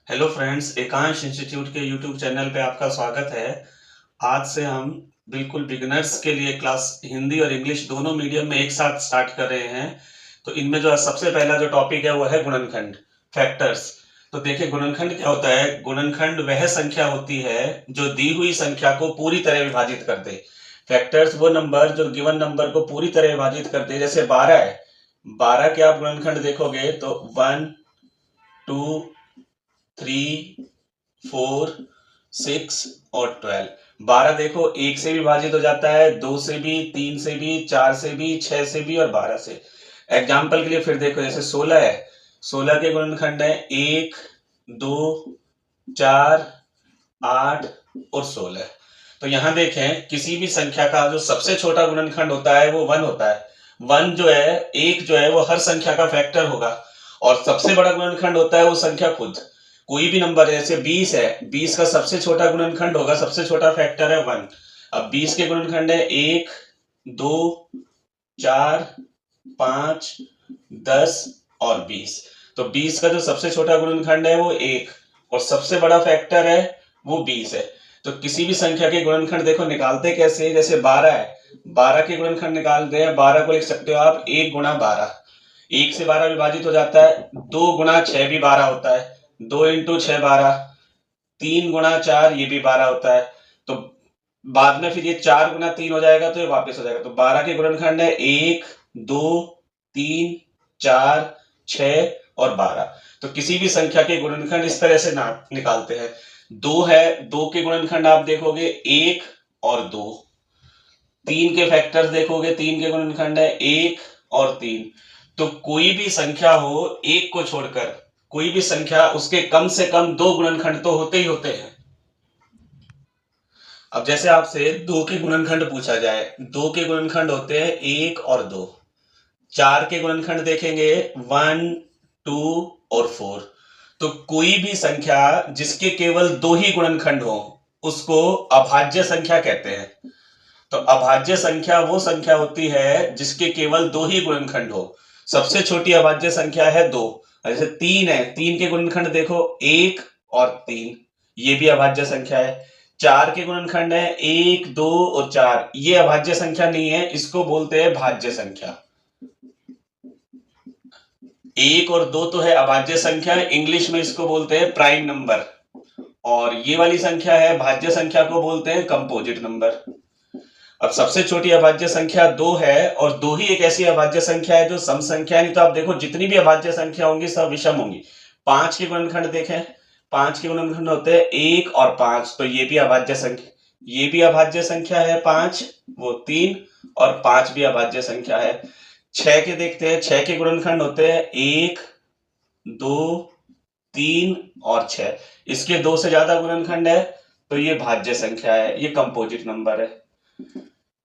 Hello friends, एकांश institute के YouTube channel पे आपका स्वागत है। आज से हम बिल्कुल बिगिनर्स के लिए क्लास हिंदी और इंग्लिश दोनों मीडियम में एक साथ स्टार्ट कर रहे हैं। तो इनमें जो सबसे पहला जो टॉपिक है वो है गुणनखंड, फैक्टर्स। तो देखिए, गुणनखंड क्या होता है। गुणनखंड वह संख्या होती है जो दी हुई संख्या को पूरी तरह विभाजित कर दे। फैक्टर्स वो नंबर जो गिवन नंबर को पूरी तरह विभाजित कर दे। जैसे 12 है, 12 के आप गुणनखंड देखोगे तो 1, 2, 3, 4, 6 और 12। 12 देखो एक से भी विभाजित हो जाता है, 2 से भी, 3 से भी, 4 से भी, 6 से भी और 12 से। एग्जाम्पल के लिए फिर देखो, जैसे 16 है, 16 के गुणनखंड है 1, 2, 4, 8 और 16। तो यहां देखें, किसी भी संख्या का जो सबसे छोटा गुणनखंड होता है वो 1 होता है। 1 जो है, एक जो है वो हर संख्या का फैक्टर होगा। और सबसे बड़ा गुणनखंड होता है वो संख्या खुद। कोई भी नंबर है, जैसे 20 है, 20 का सबसे छोटा गुणनखंड होगा, सबसे छोटा फैक्टर है 1। अब 20 के गुणनखंड है 1, 2, 4, 5, 10 और 20। तो 20 का जो सबसे छोटा गुणनखंड है वो 1 और सबसे बड़ा फैक्टर है वो 20 है। तो किसी भी संख्या के गुणनखंड देखो निकालते कैसे, जैसे 12 है, 12 के गुणनखंड निकालते हैं। 12 को लिख सकते हो आप 1 गुणा 12। 1 से 12 विभाजित हो जाता है। 2 गुणा 6 भी 12 होता है, 2 इंटू 6 12। 3 गुणा 4 ये भी 12 होता है। तो बाद में फिर ये 4 गुना 3 हो जाएगा तो ये वापस हो जाएगा। तो 12 के गुणनखंड है 1, 2, 3, 4, 6 और 12। तो किसी भी संख्या के गुणनखंड इस तरह से निकालते हैं। 2 है, 2 के गुणनखंड आप देखोगे 1 और 2। 3 के फैक्टर्स देखोगे, 3 के गुणनखंड है 1 और 3। तो कोई भी संख्या हो, एक को छोड़कर कोई भी संख्या, उसके कम से कम 2 गुणनखंड तो होते ही होते हैं। अब जैसे आपसे 2 के गुणनखंड पूछा जाए, 2 के गुणनखंड होते हैं 1 और 2। 4 के गुणनखंड देखेंगे 1, 2 और 4। तो कोई भी संख्या जिसके केवल 2 ही गुणनखंड हो उसको अभाज्य संख्या कहते हैं। तो अभाज्य संख्या वो संख्या होती है जिसके केवल 2 ही गुणनखंड हो। सबसे छोटी अभाज्य संख्या है 2। जैसे 3 है, 3 के गुणनखंड देखो 1 और 3, ये भी अभाज्य संख्या है। 4 के गुणनखंड है 1, 2 और 4, ये अभाज्य संख्या नहीं है, इसको बोलते हैं भाज्य संख्या। 1 और 2 तो है अभाज्य संख्या, इंग्लिश में इसको बोलते हैं प्राइम नंबर। और ये वाली संख्या है भाज्य संख्या, को बोलते हैं कंपोजिट नंबर। अब सबसे छोटी अभाज्य संख्या 2 है, और 2 ही एक ऐसी अभाज्य संख्या है जो सम संख्या है। नहीं तो आप देखो जितनी भी अभाज्य संख्या होंगी सब विषम होंगी। 5 के गुणनखंड देखें, 5 के गुणनखंड होते हैं 1 और 5, तो ये भी अभाज्य संख्या, ये भी अभाज्य संख्या है 5, वो 3 और 5 भी अभाज्य संख्या है। 6 के देखते हैं, 6 के गुणनखंड होते हैं 1, 2, 3 और 6, इसके 2 से ज्यादा गुणनखंड है तो ये भाज्य संख्या है, ये कंपोजिट नंबर है।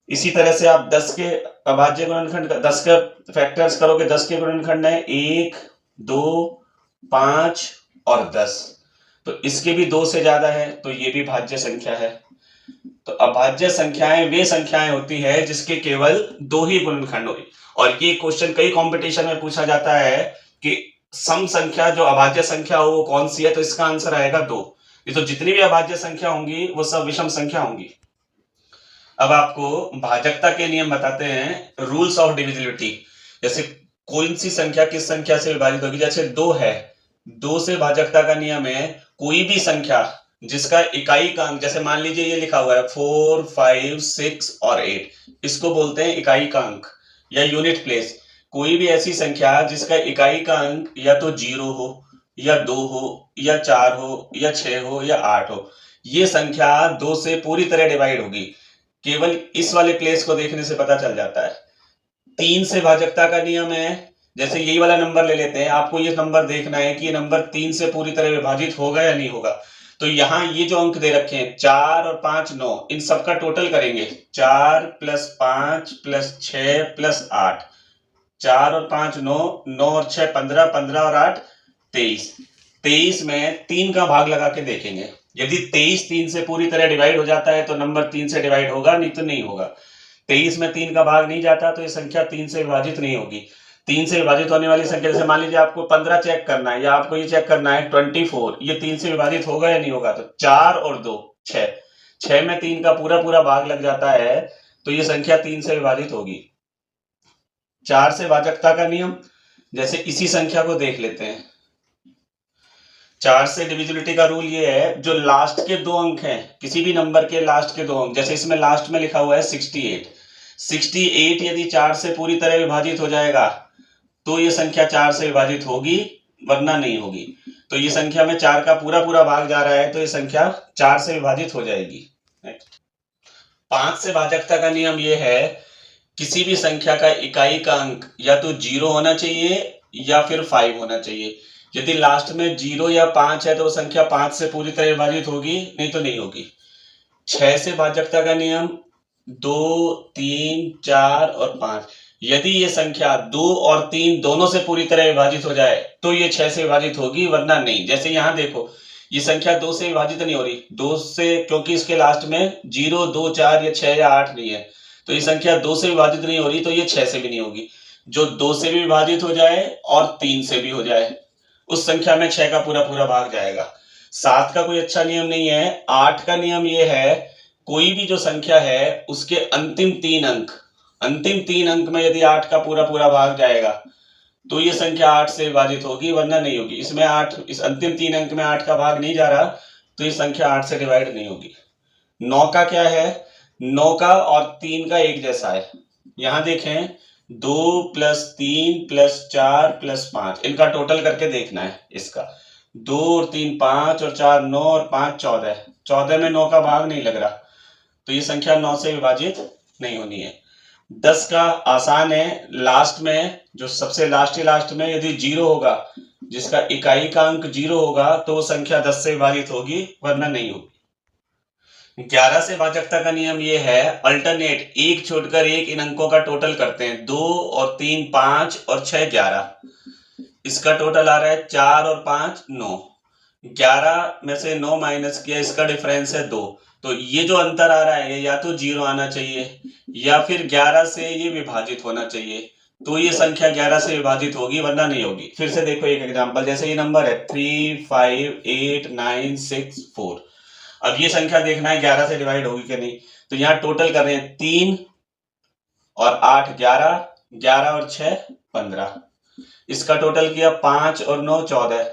इसी तरह से आप 10 के अभाज्य गुणनखंड, 10 का फैक्टर्स करोगे, 10 के गुणनखंड है 1, 2, 5 और 10। तो इसके भी 2 से ज्यादा है तो ये भी भाज्य संख्या है। तो अभाज्य संख्याएं वे संख्याएं होती है जिसके केवल 2 ही गुणनखंड हो। और ये क्वेश्चन कई कंपटीशन में पूछा जाता है कि सम संख्या जो अभाज्य संख्या हो वो कौन सी है, तो इसका आंसर आएगा 2। ये तो जितनी भी अभाज्य संख्या होंगी वो सब विषम संख्या होंगी। अब आपको भाजकता के नियम बताते हैं, रूल्स ऑफ डिविजिबिलिटी। जैसे कौन सी संख्या किस संख्या से विभाजित होगी। जैसे 2 है, 2 से भाजकता का नियम है, कोई भी संख्या जिसका इकाई का अंक, जैसे मान लीजिए ये लिखा हुआ है 4, 5, 6 और 8, इसको बोलते हैं इकाई का अंक या यूनिट प्लेस। कोई भी ऐसी संख्या जिसका इकाई का अंक या तो 0 हो या 2 हो या 4 हो या 6 हो या 8 हो, ये संख्या 2 से पूरी तरह डिवाइड होगी। केवल इस वाले प्लेस को देखने से पता चल जाता है। 3 से भाजकता का नियम है, जैसे यही वाला नंबर ले लेते हैं, आपको ये नंबर देखना है कि ये नंबर 3 से पूरी तरह विभाजित होगा या नहीं होगा। तो यहाँ ये जो अंक दे रखे हैं 4 और 5 9, इन सबका टोटल करेंगे 4 + 5 + 6 + 8। 4 और 5 9, 9 और 6 15, 15 और 8 23। 23 में 3 का भाग लगा के देखेंगे, यदि 23 3 से पूरी तरह डिवाइड हो जाता है तो नंबर 3 से डिवाइड होगा, नहीं तो नहीं होगा। 23 में 3 का भाग नहीं जाता तो ये संख्या 3 से विभाजित नहीं होगी। 3 से विभाजित होने वाली संख्या, जैसे मान लीजिए आपको 15 चेक करना है या आपको ये चेक करना है 24, ये 3 से विभाजित होगा या नहीं होगा, तो 4 और 2 6, 6 में 3 का पूरा पूरा भाग लग जाता है, तो ये संख्या 3 से विभाजित होगी। 4 से भाजकता का नियम, जैसे इसी संख्या को देख लेते हैं। 4 से डिविजिबिलिटी का रूल ये है, जो लास्ट के 2 अंक हैं, किसी भी नंबर के लास्ट के 2 अंक, जैसे इसमें लास्ट में लिखा हुआ है 68, 68 यदि 4 से पूरी तरह विभाजित हो जाएगा तो ये संख्या 4 से विभाजित होगी, वरना नहीं होगी। तो ये संख्या में 4 का पूरा पूरा भाग जा रहा है, तो ये संख्या 4 से विभाजित हो जाएगी। 5 से भाजकता का नियम ये है, किसी भी संख्या का इकाई का अंक या तो 0 होना चाहिए या फिर 5 होना चाहिए। यदि लास्ट में 0 या 5 है तो वो संख्या 5 से पूरी तरह विभाजित होगी, नहीं तो नहीं होगी। 6 से भाजकता का नियम 2, 3, 4 और 5, यदि ये संख्या 2 और 3 दोनों से पूरी तरह विभाजित हो जाए तो ये 6 से विभाजित होगी, वरना नहीं। जैसे यहाँ देखो, ये संख्या 2 से विभाजित नहीं हो रही, 2 से, क्योंकि इसके लास्ट में 0, 2, 4 या 6 या 8 नहीं है, तो ये संख्या 2 से विभाजित नहीं हो रही, तो ये 6 से भी नहीं होगी। जो 2 से भी विभाजित हो जाए और 3 से भी हो जाए, उस संख्या में 6 का पूरा पूरा भाग जाएगा। 7 का कोई अच्छा नियम नहीं है। 8 का नियम ये है, कोई भी जो संख्या है उसके अंतिम 3 अंक में यदि 8 का पूरा पूरा भाग जाएगा तो ये संख्या 8 से विभाजित होगी, वरना नहीं होगी। इसमें 8, इस अंतिम 3 अंक में 8 का भाग नहीं जा रहा, तो ये संख्या 8 से डिवाइड नहीं होगी। 9 का क्या है, 9 का और 3 का एक जैसा है। यहां देखें, 2 + 3 + 4 + 5, इनका टोटल करके देखना है। इसका 2 और 3 5 और 4 9 और 5 14, 14 में 9 का भाग नहीं लग रहा, तो ये संख्या 9 से विभाजित नहीं होनी है। 10 का आसान है, लास्ट में जो सबसे लास्ट में यदि 0 होगा, जिसका इकाई का अंक 0 होगा, तो वो संख्या 10 से विभाजित होगी, वरना नहीं होगी। 11 से भाजकता का नियम ये है, अल्टरनेट, एक छोड़कर एक इन अंकों का टोटल करते हैं। 2 और 3 5 और 6 11, इसका टोटल आ रहा है 4 और 5 9, 11 में से 9 माइनस किया, इसका डिफरेंस है 2, तो ये जो अंतर आ रहा है या तो 0 आना चाहिए या फिर 11 से ये विभाजित होना चाहिए, तो ये संख्या 11 से विभाजित होगी, वरना नहीं होगी। फिर से देखो एक एग्जांपल, जैसे ये नंबर है 3 5 8 9 6 4, अब ये संख्या देखना है 11 से डिवाइड होगी कि नहीं, तो यहाँ टोटल कर रहे हैं 3 और 8 11, 11 और 6 15, इसका टोटल किया 5 और 9 14,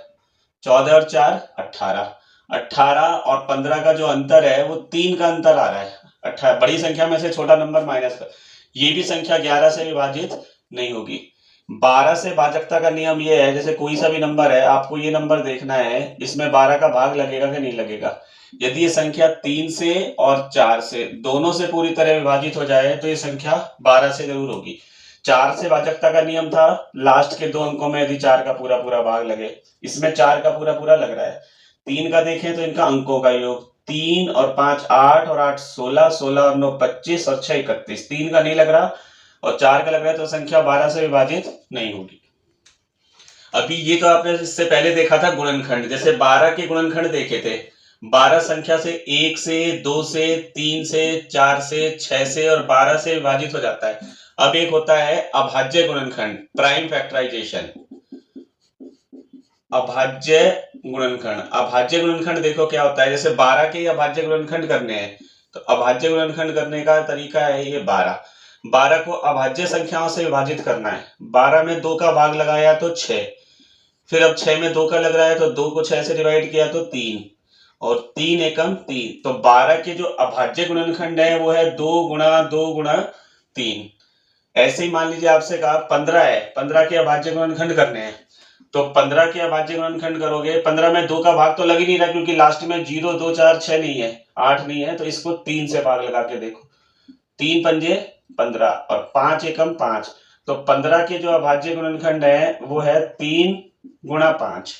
14 और 4 18, 18 और 15 का जो अंतर है वो 3 का अंतर आ रहा है। 18, बड़ी संख्या में से छोटा नंबर माइनस कर, ये भी संख्या 11 से विभाजित नहीं होगी। 12 से भाजकता का नियम ये है, जैसे कोई सा भी नंबर है, आपको ये नंबर देखना है, इसमें 12 का भाग लगेगा कि नहीं लगेगा। यदि ये संख्या 3 से और 4 से दोनों से पूरी तरह विभाजित हो जाए तो ये संख्या 12 से जरूर होगी। 4 से भाजकता का नियम था, लास्ट के 2 अंकों में यदि 4 का पूरा पूरा भाग लगे, इसमें 4 का पूरा पूरा लग रहा है। 3 का देखें तो इनका अंकों का योग, 3 और 5 8 और 8 16, 16 और 9 25 और 6 31, 3 का नहीं लग रहा और 4 का लग रहा है, तो संख्या 12 से विभाजित नहीं होगी। अभी ये तो आपने इससे पहले देखा था गुणनखंड, जैसे 12 के गुणनखंड देखे थे। 12 संख्या से 1 से 2 से 3 से 4 से 6 से और 12 से विभाजित हो जाता है। अब एक होता है अभाज्य गुणनखंड, प्राइम फैक्टराइजेशन। अभाज्य गुणनखंड, अभाज्य गुणनखंड देखो क्या होता है, जैसे 12 के अभाज्य गुणनखंड करने हैं, तो अभाज्य गुणनखंड करने का तरीका है ये 12 को अभाज्य संख्याओं से विभाजित करना है। 12 में 2 का भाग लगाया तो 6, फिर अब 6 में 2 का लग रहा है तो 2 को 6 से डिवाइड किया तो 3, और 3 एकम 3, तो 12 के जो अभाज्य गुणनखंड है वो है 2 गुणा 2 गुणा 3। ऐसे ही मान लीजिए आपसे कहा 15 है, 15 के अभाज्य गुणनखंड करने हैं, तो 15 के अभाज्य गुणनखंड करोगे, 15 में 2 का भाग तो लग ही नहीं रहा, क्योंकि लास्ट में 0 2 4 6 नहीं है, 8 नहीं है, तो इसको 3 से भाग लगा के देखो, 3 पंजे 15 और 5 एकम 5, तो 15 के जो अभाज्य गुणनखंड है वो है 3 गुणा 5।